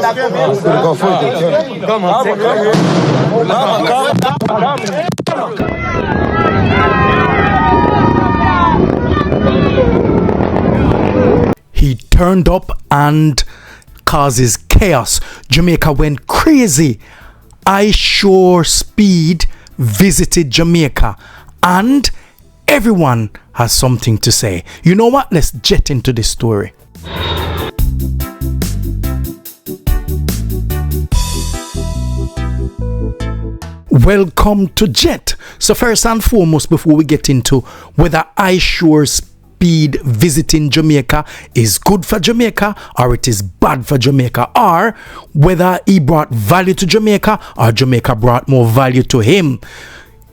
Go for it. Come on, take it. He turned up and causes chaos. Jamaica went crazy. Ishowspeed visited Jamaica and everyone has something to say. You know what? Let's jet into this story. Welcome to Jet. So first and foremost, before we get into whether Ishowspeed visiting Jamaica is good for Jamaica or it is bad for Jamaica, or whether he brought value to Jamaica or Jamaica brought more value to him,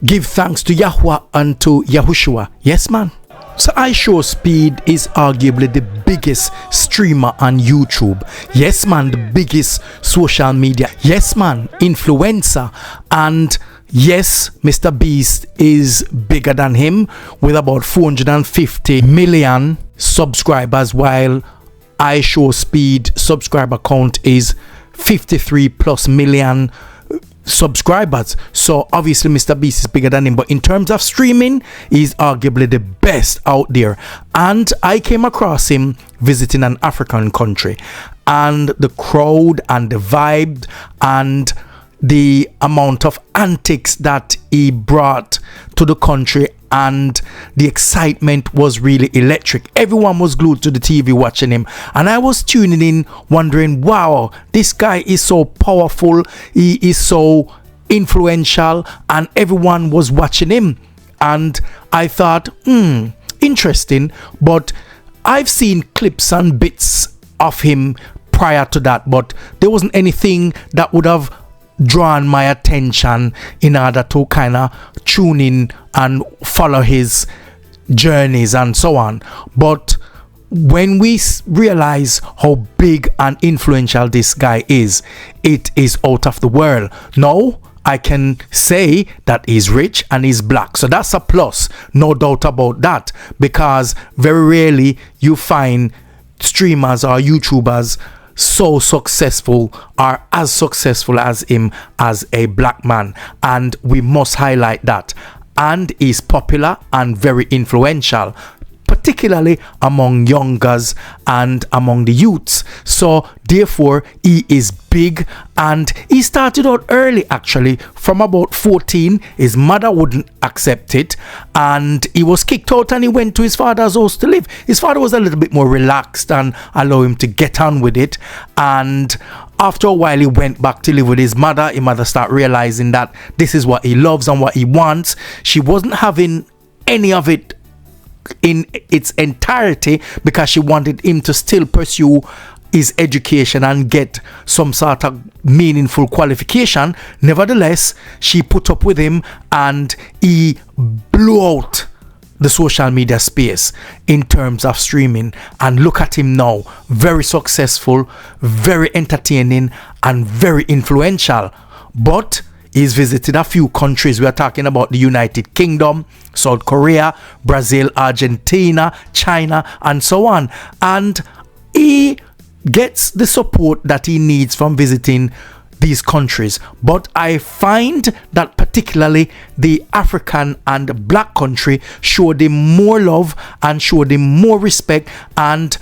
give thanks to Yahweh and to Yahushua. Yes, man. So Ishowspeed is arguably the biggest streamer on YouTube. Yes, man, the biggest social media. Yes, man, influencer. And yes, Mr. Beast is bigger than him with about 450 million subscribers, while Ishowspeed subscriber count is 53 plus million subscribers. So obviously Mr. Beast is bigger than him, but in terms of streaming, he's arguably the best out there. And I came across him visiting an African country, and the crowd and the vibe and the amount of antics that he brought to the country and the excitement was really electric. Everyone was glued to the TV watching him, and I was tuning in wondering, wow, this guy is so powerful, he is so influential, and everyone was watching him. And I thought, interesting, but I've seen clips and bits of him prior to that, but there wasn't anything that would have drawn my attention in order to kind of tune in and follow his journeys and so on. But when we realize how big and influential this guy is, it is out of the world. Now I can say that he's rich and he's black, so that's a plus, no doubt about that, because very rarely you find streamers or YouTubers so successful or as successful as him as a black man, and we must highlight that. And he's popular and very influential, particularly among youngers and among the youths. So therefore he is big, and he started out early, actually from about 14. His mother wouldn't accept it and he was kicked out, and he went to his father's house to live. His father was a little bit more relaxed and allowed him to get on with it, and after a while he went back to live with his mother. His mother started realizing that this is what he loves and what he wants. She wasn't having any of it in its entirety because she wanted him to still pursue his education and get some sort of meaningful qualification. Nevertheless, she put up with him, and he blew out the social media space in terms of streaming. And look at him now, very successful, very entertaining, and very influential. But he's visited a few countries. We are talking about the United Kingdom, South Korea, Brazil, Argentina, China, and so on. And he gets the support that he needs from visiting these countries. But I find that particularly the African and black country showed him more love and showed him more respect and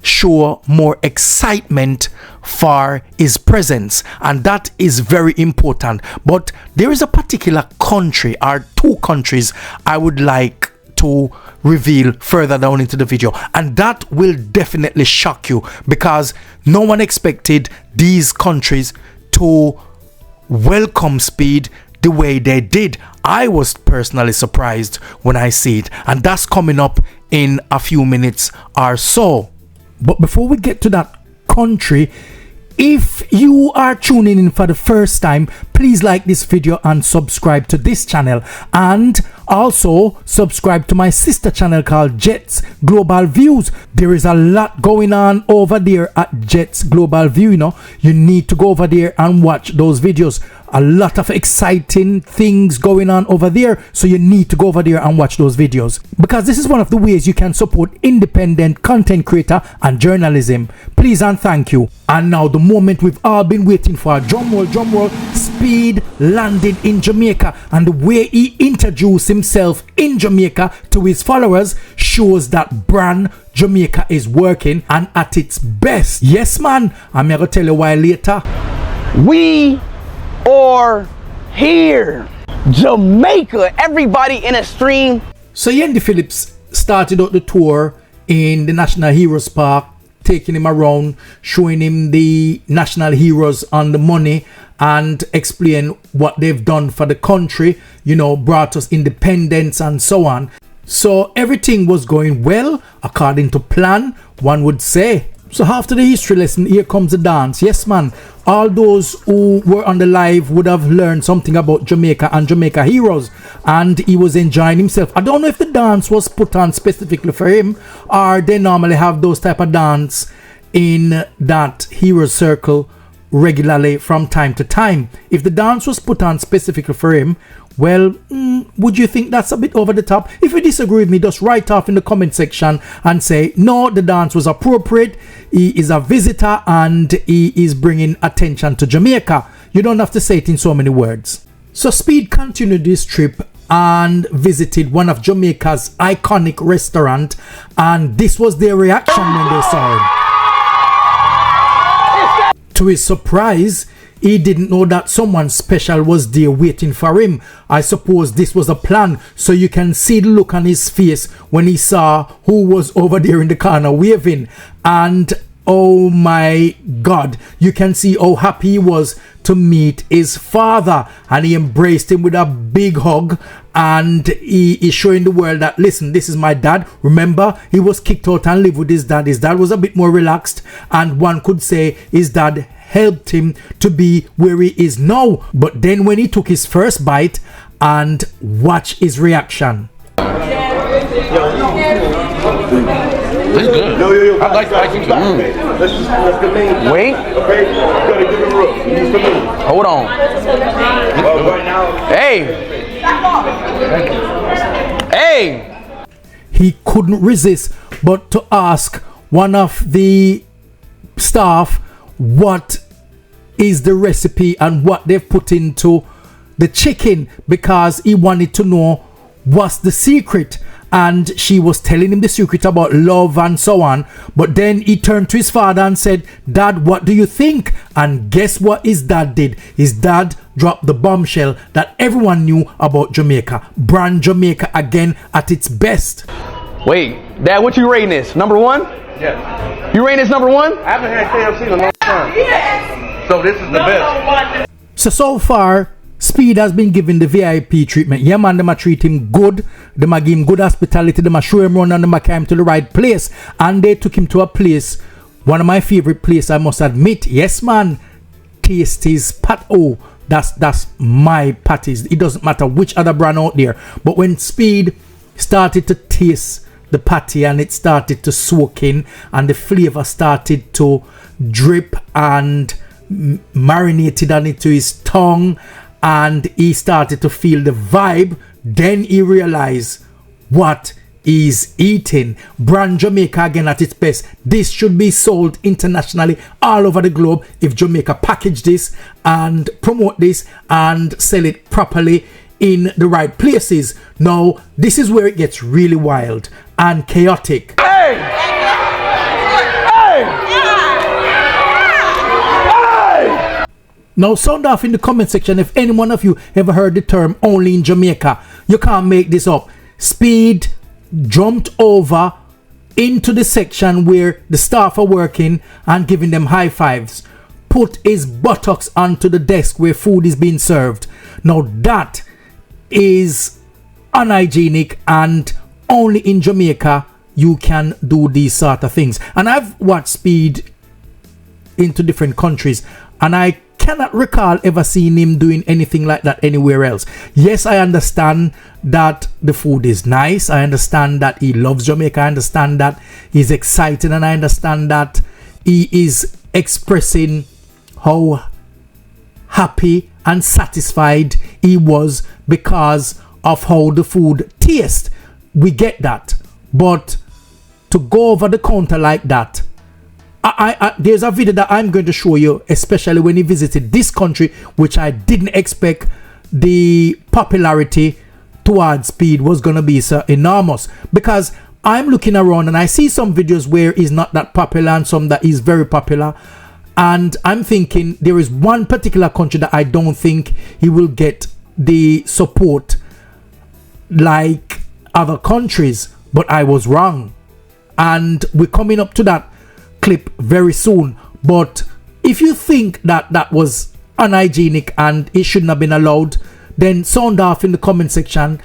show more excitement for his presence, and that is very important. But there is a particular country or two countries I would like to reveal further down into the video, and that will definitely shock you because no one expected these countries to welcome Speed the way they did. I was personally surprised when I see it, and that's coming up in a few minutes or so. But before we get to that country, if you are tuning in for the first time, please like this video and subscribe to this channel. And Also, subscribe to my sister channel called Jets Global Views. There is a lot going on over there at Jets Global View, you know. You need to go over there and watch those videos. A lot of exciting things going on over there, so you need to go over there and watch those videos, because this is one of the ways you can support independent content creator and journalism. Please and thank you. And now the moment we've all been waiting for. Drum roll. Speed landed in Jamaica, and the way he introduced himself in Jamaica to his followers shows that brand Jamaica is working and at its best. Yes man, I'm gonna tell you why later. We are here, Jamaica. Everybody in a stream. So Yendi Phillips started out the tour in the National Heroes Park, taking him around, showing him the national heroes on the money, and explain what they've done for the country, you know, brought us independence and so on. So everything was going well according to plan, one would say. So after the history lesson, here comes the dance. Yes man, all those who were on the live would have learned something about Jamaica and Jamaica heroes, and he was enjoying himself. I don't know if the dance was put on specifically for him, or they normally have those type of dance in that hero circle regularly from time to time. If the dance was put on specifically for him, well, would you think that's a bit over the top? If you disagree with me, just write off in the comment section and say, no, the dance was appropriate. He is a visitor and he is bringing attention to Jamaica. You don't have to say it in so many words. So Speed continued this trip and visited one of Jamaica's iconic restaurant, and this was their reaction when they saw him. To his surprise, he didn't know that someone special was there waiting for him. I suppose this was a plan, so you can see the look on his face when he saw who was over there in the corner waving. And oh my God, you can see how happy he was to meet his father, and he embraced him with a big hug, and he is showing the world that, listen, this is my dad. Remember, he was kicked out and lived with his dad. His dad was a bit more relaxed, and one could say his dad helped him to be where he is now. But then when he took his first bite, and watch his reaction. This is good. Yo. I like spicy too. Let's get me. Wait. Okay. You gotta give him room. He needs some room. Hold on. Right now. Hey. He couldn't resist but to ask one of the staff what is the recipe and what they've put into the chicken, because he wanted to know what's the secret. And she was telling him the secret about love and so on. But then he turned to his father and said, Dad, what do you think? And guess what his dad did? His dad dropped the bombshell that everyone knew about Jamaica. Brand Jamaica again at its best. Wait, Dad, what you rating this? Number one? Yeah. You rating this number one? I haven't had KFC in a long time. Yes. So this is the best. So far, Speed has been given the VIP treatment. Yeah man, them a treat him good. Them a give him good hospitality. Them a show him around and them a carry him to the right place. And they took him to a place, one of my favorite places, I must admit. Yes man, Tasty's Pat. Oh, that's my patties. It doesn't matter which other brand out there. But when Speed started to taste the patty and it started to soak in and the flavor started to drip and marinated on into his tongue, and he started to feel the vibe, then he realized what he's eating. Brand Jamaica again at its best. This should be sold internationally all over the globe if Jamaica package this and promote this and sell it properly in the right places. Now, this is where it gets really wild and chaotic. Hey! Now sound off in the comment section if any one of you ever heard the term only in Jamaica. You can't make this up. Speed jumped over into the section where the staff are working and giving them high fives. Put his buttocks onto the desk where food is being served. Now that is unhygienic, and only in Jamaica you can do these sort of things. And I've watched Speed into different countries, and I cannot recall ever seeing him doing anything like that anywhere else. Yes, I understand that the food is nice. I understand that he loves Jamaica. I understand that he's excited, and I understand that he is expressing how happy and satisfied he was because of how the food tastes. We get that. But to go over the counter like that, there's a video that I'm going to show you, especially when he visited this country, which I didn't expect the popularity towards Speed was going to be so enormous. Because I'm looking around and I see some videos where he's not that popular and some that is very popular. And I'm thinking there is one particular country that I don't think he will get the support like other countries. But I was wrong. And we're coming up to that clip very soon. But if you think that that was unhygienic and it shouldn't have been allowed, then sound off in the comment section.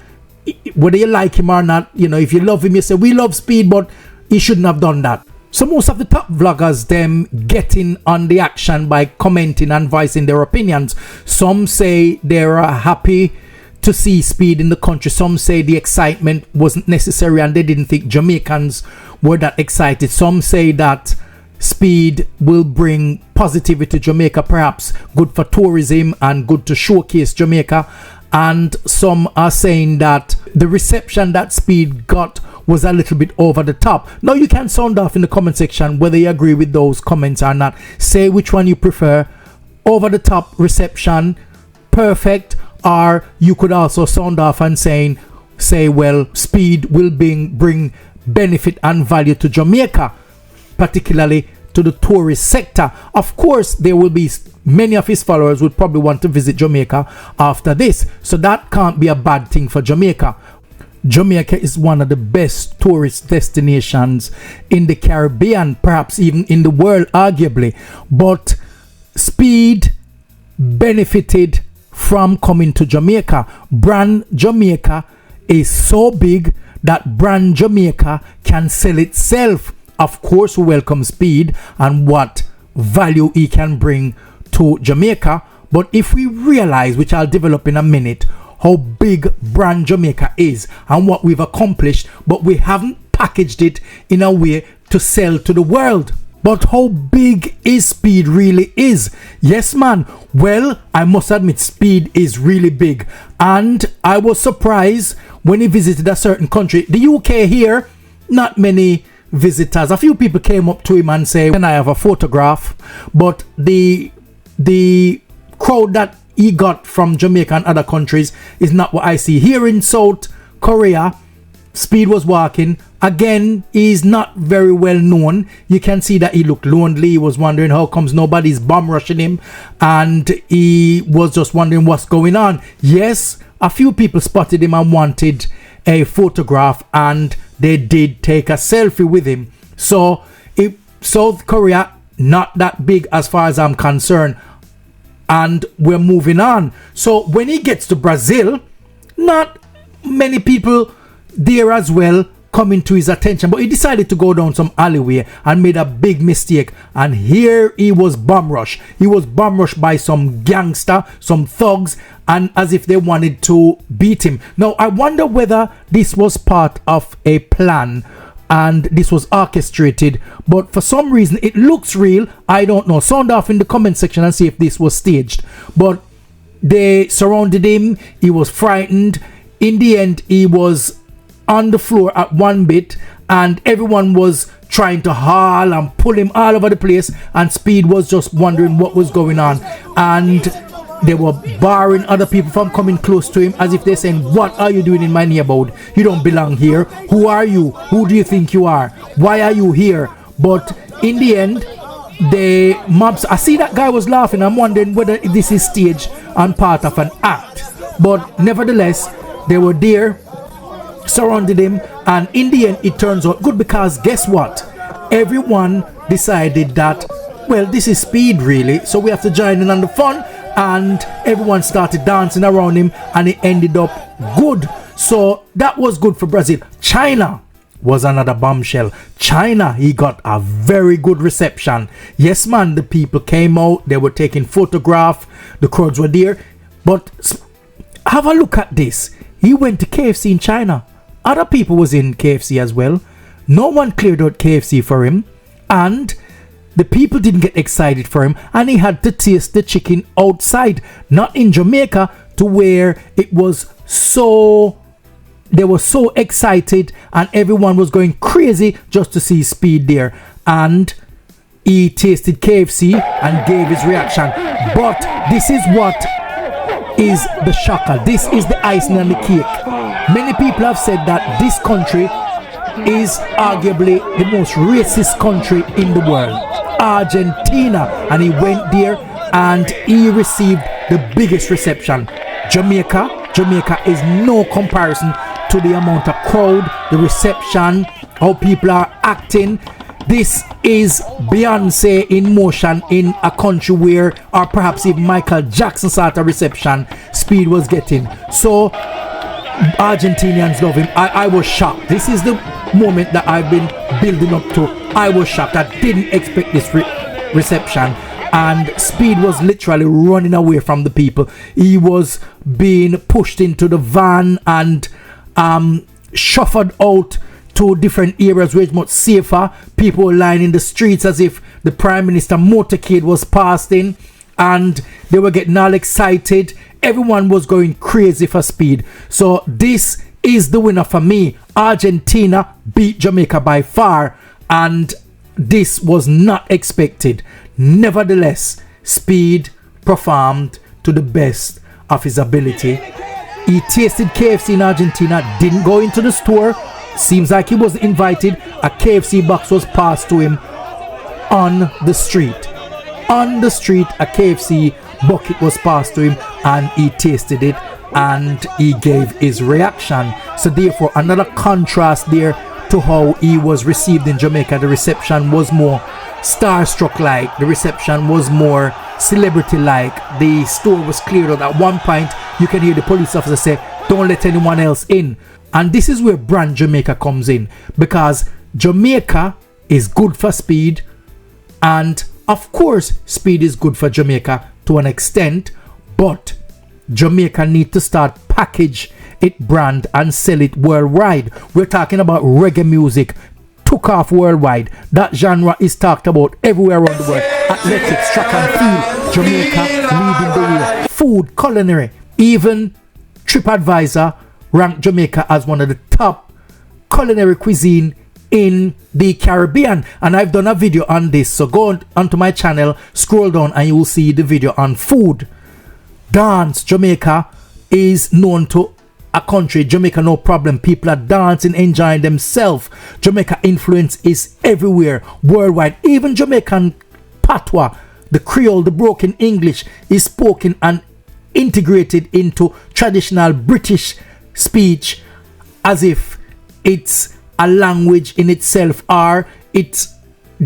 Whether you like him or not, you know, if you love him, you say we love Speed, but he shouldn't have done that. So most of the top vloggers, them getting on the action by commenting and voicing their opinions. Some say they're happy to see Speed in the country. Some say the excitement wasn't necessary and they didn't think Jamaicans were that excited. Some say that Speed will bring positivity to Jamaica, perhaps good for tourism and good to showcase Jamaica. And some are saying that the reception that Speed got was a little bit over the top. Now you can sound off in the comment section whether you agree with those comments or not. Say which one you prefer: over the top reception, perfect, or you could also sound off and say well, Speed will bring benefit and value to Jamaica, particularly to the tourist sector. Of course, there will be many of his followers would probably want to visit Jamaica after this, so that can't be a bad thing for Jamaica. Jamaica is one of the best tourist destinations in the Caribbean, perhaps even in the world, arguably. But Speed benefited from coming to Jamaica. Brand Jamaica is so big that Brand Jamaica can sell itself. Of course, we welcome Speed and what value he can bring to Jamaica. But if we realize, which I'll develop in a minute, how big Brand Jamaica is and what we've accomplished, but we haven't packaged it in a way to sell to the world. But how big is Speed really is? Yes, man. Well, I must admit, Speed is really big. And I was surprised when he visited a certain country. The UK here, not many visitors. A few people came up to him and say, "Can I have a photograph?" But the crowd that he got from Jamaica and other countries is not what I see. Here in South Korea, Speed was walking. Again, he's not very well known. You can see that he looked lonely. He was wondering how comes nobody's bum rushing him. And he was just wondering what's going on. Yes, a few people spotted him and wanted a photograph, and they did take a selfie with him. So South Korea, not that big as far as I'm concerned. And we're moving on. So when he gets to Brazil, not many people there as well coming to his attention, but he decided to go down some alleyway and made a big mistake, and here he was bum rushed. He was bum rushed by some gangster, some thugs, and as if they wanted to beat him. Now I wonder whether this was part of a plan and this was orchestrated, but for some reason it looks real. I don't know. Sound off in the comment section and see if this was staged. But they surrounded him. He was frightened. In the end, he was on the floor at one bit, and everyone was trying to haul and pull him all over the place, and Speed was just wondering what was going on. And they were barring other people from coming close to him, as if they're saying, "What are you doing in my neighborhood? You don't belong here. Who are you? Who do you think you are? Why are you here?" But in the end, the mobs, I see that guy was laughing. I'm wondering whether this is staged and part of an act. But nevertheless, they were there, surrounded him, and in the end it turns out good, because guess what? Everyone decided that, well, this is Speed really, so we have to join in on the fun, and everyone started dancing around him, and it ended up good. So that was good for Brazil. China, was another bombshell. China, he got a very good reception. Yes, man, the people came out, they were taking photographs, the crowds were there. But have a look at this. He went to KFC in China. Other people was in KFC as well. No one cleared out KFC for him. And the people didn't get excited for him. And he had to taste the chicken outside. Not in Jamaica, to where it was so... They were so excited and everyone was going crazy just to see Speed there. And he tasted KFC and gave his reaction. But this is what is the shocker. This is the icing on the cake. Many people have said that this country is arguably the most racist country in the world. Argentina. And he went there and he received the biggest reception. Jamaica is no comparison to the amount of crowd, the reception, how people are acting. This is Beyonce in motion in a country where, or perhaps even Michael Jackson sort of reception Speed was getting. So Argentinians love him. I was shocked. This is the moment that I've been building up to. I was shocked. I didn't expect this reception. And Speed was literally running away from the people. He was being pushed into the van and shuffled out to different areas where it's much safer. People were lying in the streets as if the Prime Minister motorcade was passing, and they were getting all excited. Everyone was going crazy for Speed. So this is the winner for me. Argentina beat Jamaica by far, and this was not expected. Nevertheless, Speed performed to the best of his ability. He tasted KFC in Argentina, didn't go into the store. Seems like he wasn't invited. A KFC box was passed to him on the street. On the street, a KFC bucket was passed to him and he tasted it and he gave his reaction. So therefore, another contrast there to how he was received in Jamaica. The reception was more starstruck-like. The reception was more celebrity-like. The store was cleared out. At one point, you can hear the police officer say, "Don't let anyone else in." And this is where brand Jamaica comes in, because Jamaica is good for Speed, and of course Speed is good for Jamaica to an extent, but Jamaica need to start package it brand and sell it worldwide. We're talking about reggae music, took off worldwide. That genre is talked about everywhere around the world. Athletics, track and field, Jamaica leading the way. Food, culinary, even TripAdvisor ranked Jamaica as one of the top culinary cuisine in the Caribbean. And I've done a video on this, so go onto my channel, scroll down and you will see the video on food. Dance, Jamaica is known to a country. Jamaica no problem, people are dancing, enjoying themselves. Jamaica influence is everywhere, worldwide. Even Jamaican patois, the Creole, the broken English is spoken and integrated into traditional British speech as if it's a language in itself, or it's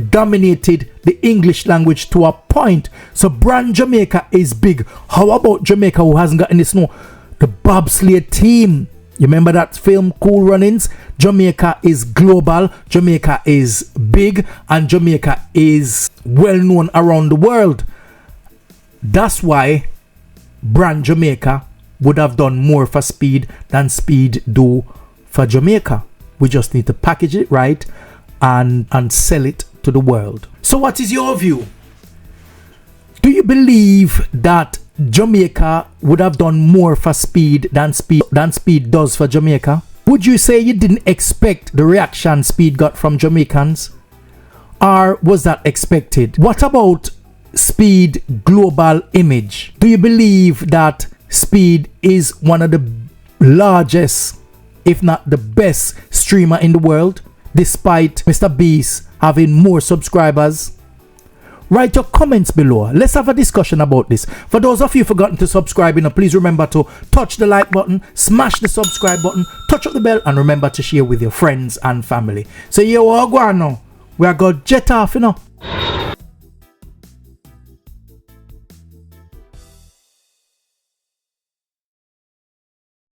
dominated the English language to a point. So brand Jamaica is big. How about Jamaica, who hasn't got any snow? The bobsleigh team, you remember that film Cool Runnings? Jamaica is global, Jamaica is big, and Jamaica is well known around the world. That's why brand Jamaica would have done more for Speed than Speed do for Jamaica. We just need to package it right and sell it to the world. So what is your view? Do you believe that Jamaica would have done more for Speed than Speed does for Jamaica? Would you say you didn't expect the reaction Speed got from Jamaicans? Or was that expected? What about Speed global image? Do you believe that Speed is one of the largest, if not the best streamer in the world, despite Mr. Beast having more subscribers? Write your comments below. Let's have a discussion about this. For those of you who've forgotten to subscribe, please remember to touch the like button, smash the subscribe button, touch up the bell, and remember to share with your friends and family. So you all go on now. We are going to jet off,